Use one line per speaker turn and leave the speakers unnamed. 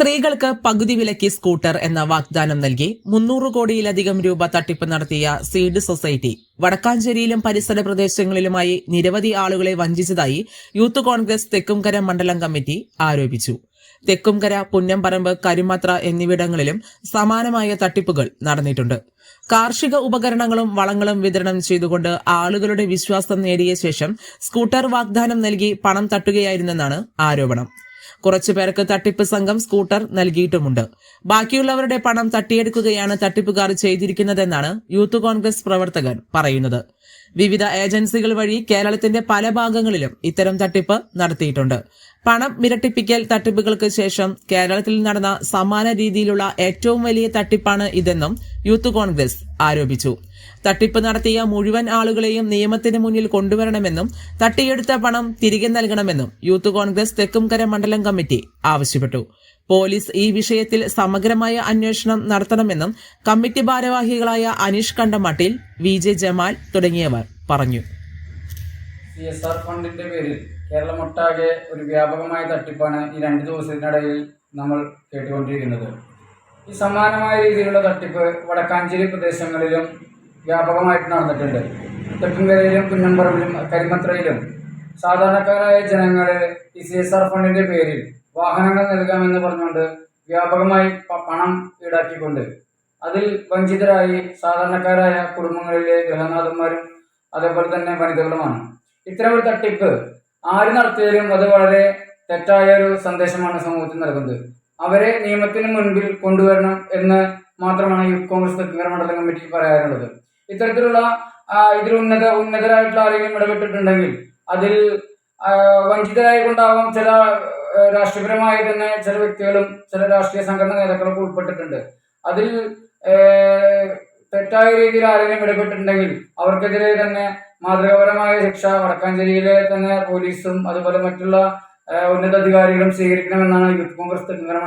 സ്ത്രീകൾക്ക് പകുതി വിലയ്ക്ക് സ്കൂട്ടർ എന്ന വാഗ്ദാനം നൽകി 300 കോടിയിലധികം രൂപ തട്ടിപ്പ് നടത്തിയ സീഡ് സൊസൈറ്റി വടക്കാഞ്ചേരിയിലും പരിസര പ്രദേശങ്ങളിലുമായി നിരവധി ആളുകളെ വഞ്ചിച്ചതായി യൂത്ത് കോൺഗ്രസ് തെക്കുംകര മണ്ഡലം കമ്മിറ്റി ആരോപിച്ചു. തെക്കുംകര, പുന്നംപറമ്പ്, കരുമത്ര എന്നിവിടങ്ങളിലും സമാനമായ തട്ടിപ്പുകൾ നടന്നിട്ടുണ്ട്. കാർഷിക ഉപകരണങ്ങളും വളങ്ങളും വിതരണം ചെയ്തുകൊണ്ട് ആളുകളുടെ വിശ്വാസം നേടിയ ശേഷം സ്കൂട്ടർ വാഗ്ദാനം നൽകി പണം തട്ടുകയായിരുന്നെന്നാണ് ആരോപണം. കുറച്ചുപേർക്ക് തട്ടിപ്പ് സംഘം സ്കൂട്ടർ നൽകിയിട്ടുമുണ്ട്. ബാക്കിയുള്ളവരുടെ പണം തട്ടിയെടുക്കുകയാണ് തട്ടിപ്പുകാർ ചെയ്തിരിക്കുന്നതെന്നാണ് യൂത്ത് കോൺഗ്രസ് പ്രവർത്തകർ പറയുന്നത്. വിവിധ ഏജൻസികൾ വഴി കേരളത്തിന്റെ പല ഭാഗങ്ങളിലും ഇത്തരം തട്ടിപ്പ് നടത്തിയിട്ടുണ്ട്. പണം ഇരട്ടിപ്പിക്കൽ തട്ടിപ്പുകൾക്ക് ശേഷം കേരളത്തിൽ നടന്ന സമാന രീതിയിലുള്ള ഏറ്റവും വലിയ തട്ടിപ്പാണ് ഇതെന്നും യൂത്ത് കോൺഗ്രസ് ആരോപിച്ചു. തട്ടിപ്പ് നടത്തിയ മുഴുവൻ ആളുകളെയും നിയമത്തിന് മുന്നിൽ കൊണ്ടുവരണമെന്നും തട്ടിയെടുത്ത പണം തിരികെ നൽകണമെന്നും യൂത്ത് കോൺഗ്രസ് തെക്കുംകര മണ്ഡലം കമ്മിറ്റി ആവശ്യപ്പെട്ടു. പോലീസ് ഈ വിഷയത്തിൽ സമഗ്രമായ അന്വേഷണം നടത്തണമെന്നും കമ്മിറ്റി ഭാരവാഹികളായ അനീഷ് കണ്ടമട്ടിൽ, VJ ജമാൽ തുടങ്ങിയവർ പറഞ്ഞു.
CSR ഫണ്ടിന്റെ പേരിൽ കേരളമൊട്ടാകെ ഒരു വ്യാപകമായ തട്ടിപ്പാണ് ഈ 2 ദിവസത്തിനിടയിൽ നമ്മൾ കേട്ടുകൊണ്ടിരിക്കുന്നത്. ഈ സമാനമായ രീതിയിലുള്ള തട്ടിപ്പ് വടക്കാഞ്ചേരി പ്രദേശങ്ങളിലും വ്യാപകമായിട്ട് നടന്നിട്ടുണ്ട്. തെക്കുംകരയിലും പുന്നംപറമ്പിലും കരിമത്രയിലും സാധാരണക്കാരായ ജനങ്ങൾ ഈ CSR ഫണ്ടിന്റെ പേരിൽ വാഹനങ്ങൾ നൽകാമെന്ന് പറഞ്ഞുകൊണ്ട് വ്യാപകമായി പണം ഈടാക്കിക്കൊണ്ട് അതിൽ വഞ്ചിതരായി സാധാരണക്കാരായ കുടുംബങ്ങളിലെ ഗൃഹനാഥന്മാരും അതേപോലെ തന്നെ വനിതകളുമാണ്. ഇത്തരം ഒരു തട്ടിപ്പ് ആര് നടത്തിയാലും അത് വളരെ തെറ്റായ ഒരു സന്ദേശമാണ് സമൂഹത്തിൽ നൽകുന്നത്. അവരെ നിയമത്തിന് മുൻപിൽ കൊണ്ടുവരണം എന്ന് മാത്രമാണ് യൂത്ത് കോൺഗ്രസ് തെക്കുംകര മണ്ഡലം കമ്മിറ്റിക്ക് പറയാനുള്ളത്. ഇത്തരത്തിലുള്ള ഇതിൽ ഉന്നതരായിട്ടുള്ള ആരെങ്കിലും ഇടപെട്ടിട്ടുണ്ടെങ്കിൽ അതിൽ വഞ്ചിതരായി കൊണ്ടാവാം ചില രാഷ്ട്രീയപരമായി തന്നെ ചില വ്യക്തികളും ചില രാഷ്ട്രീയ സംഘടനാ നേതാക്കളൊക്കെ ഉൾപ്പെട്ടിട്ടുണ്ട്. അതിൽ തെറ്റായ രീതിയിൽ ആരെങ്കിലും ഇടപെട്ടിട്ടുണ്ടെങ്കിൽ അവർക്കെതിരെ തന്നെ മാതൃകാപരമായ ശിക്ഷ വടക്കാഞ്ചേരിയിലെ തന്നെ പോലീസും അതുപോലെ മറ്റുള്ള ഉന്നതാധികാരികളും സ്വീകരിക്കണമെന്നാണ് യൂത്ത് കോൺഗ്രസ് തെക്കുംകര